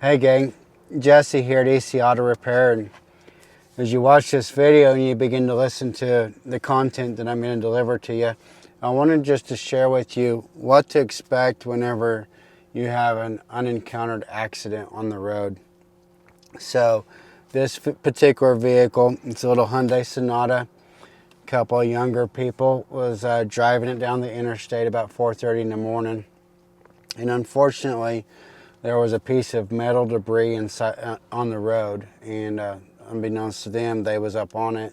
Hey gang, Jesse here at AC Auto Repair, and as you watch this video and you begin to listen to the content that I'm going to deliver to you, I wanted just to share with you what to expect whenever you have an unencountered accident on the road. So this particular vehicle, it's a little Hyundai Sonata. A couple of younger people was driving it down the interstate about 4:30 in the morning, and unfortunately there was a piece of metal debris inside on the road, and unbeknownst to them, they was up on it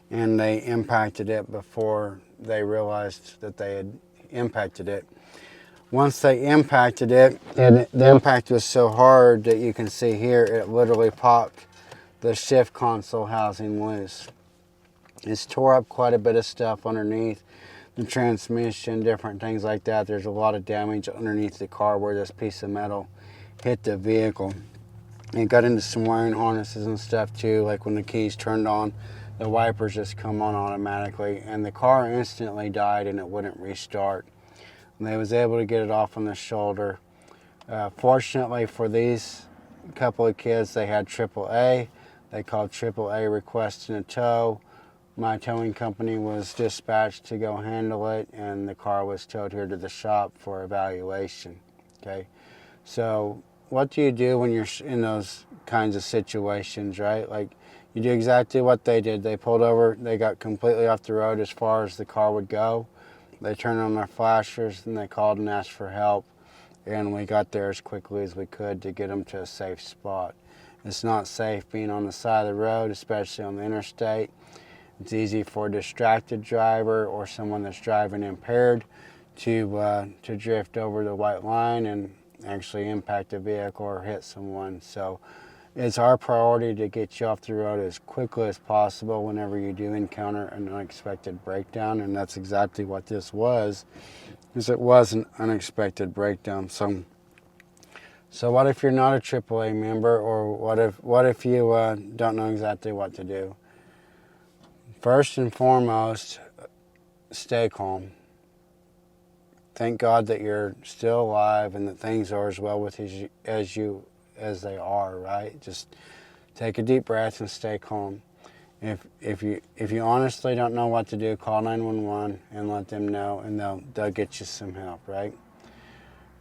and they impacted it before they realized that they had impacted it. Once they impacted it, and the impact was so hard that you can see here, it literally popped the shift console housing loose. It's tore up quite a bit of stuff underneath the transmission, different things like that. There's a lot of damage underneath the car where this piece of metal hit the vehicle. It got into some wiring harnesses and stuff too, like when the keys turned on, the wipers just come on automatically, and the car instantly died and it wouldn't restart. And they was able to get it off on the shoulder. Fortunately for these couple of kids, they had AAA. They called AAA requesting a tow. My towing company was dispatched to go handle it, and the car was towed here to the shop for evaluation. Okay, so what do you do when you're in those kinds of situations, right? Like, you do exactly what they did. They pulled over, they got completely off the road as far as the car would go. They turned on their flashers and they called and asked for help, and we got there as quickly as we could to get them to a safe spot. It's not safe being on the side of the road, especially on the interstate. It's easy for a distracted driver or someone that's driving impaired to drift over the white line and actually impact a vehicle or hit someone. So it's our priority to get you off the road as quickly as possible whenever you do encounter an unexpected breakdown, and that's exactly what this was, is it was an unexpected breakdown. So what if you're not a AAA member, or what if you don't know exactly what to do? First and foremost, stay calm. Thank God that you're still alive and that things are as well with you as they are, right? Just take a deep breath and stay calm. If you honestly don't know what to do, call 911 and let them know, and they'll get you some help, right?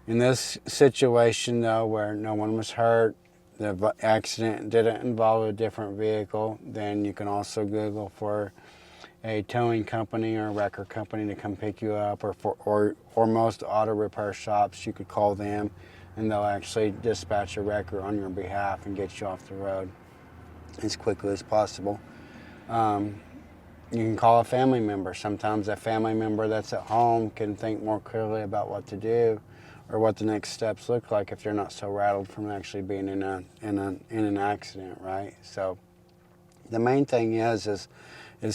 In this situation though, where no one was hurt, the accident didn't involve a different vehicle, then you can also Google for a towing company or a wrecker company to come pick you up, or most auto repair shops, you could call them and they'll actually dispatch a wrecker on your behalf and get you off the road as quickly as possible. You can call a family member. Sometimes a family member that's at home can think more clearly about what to do or what the next steps look like if they're not so rattled from actually being in an accident, right? So the main thing is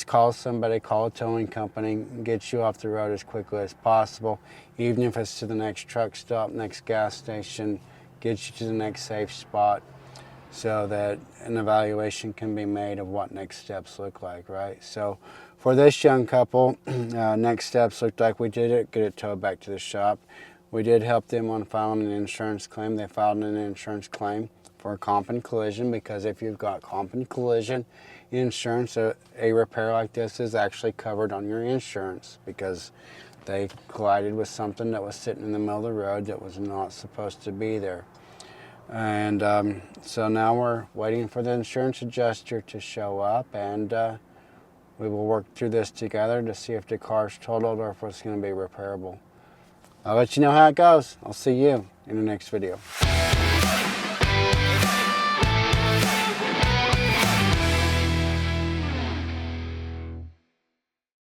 call somebody, call a towing company, get you off the road as quickly as possible, even if it's to the next truck stop, next gas station, get you to the next safe spot so that an evaluation can be made of what next steps look like, right? So for this young couple, next steps looked like we did get it towed back to the shop. We did help them on filing an insurance claim. They filed an insurance claim for a comp and collision, because if you've got comp and collision insurance, a repair like this is actually covered on your insurance, because they collided with something that was sitting in the middle of the road that was not supposed to be there. And so now we're waiting for the insurance adjuster to show up, and we will work through this together to see if the car's totaled or if it's going to be repairable. I'll let you know how it goes. I'll see you in the next video.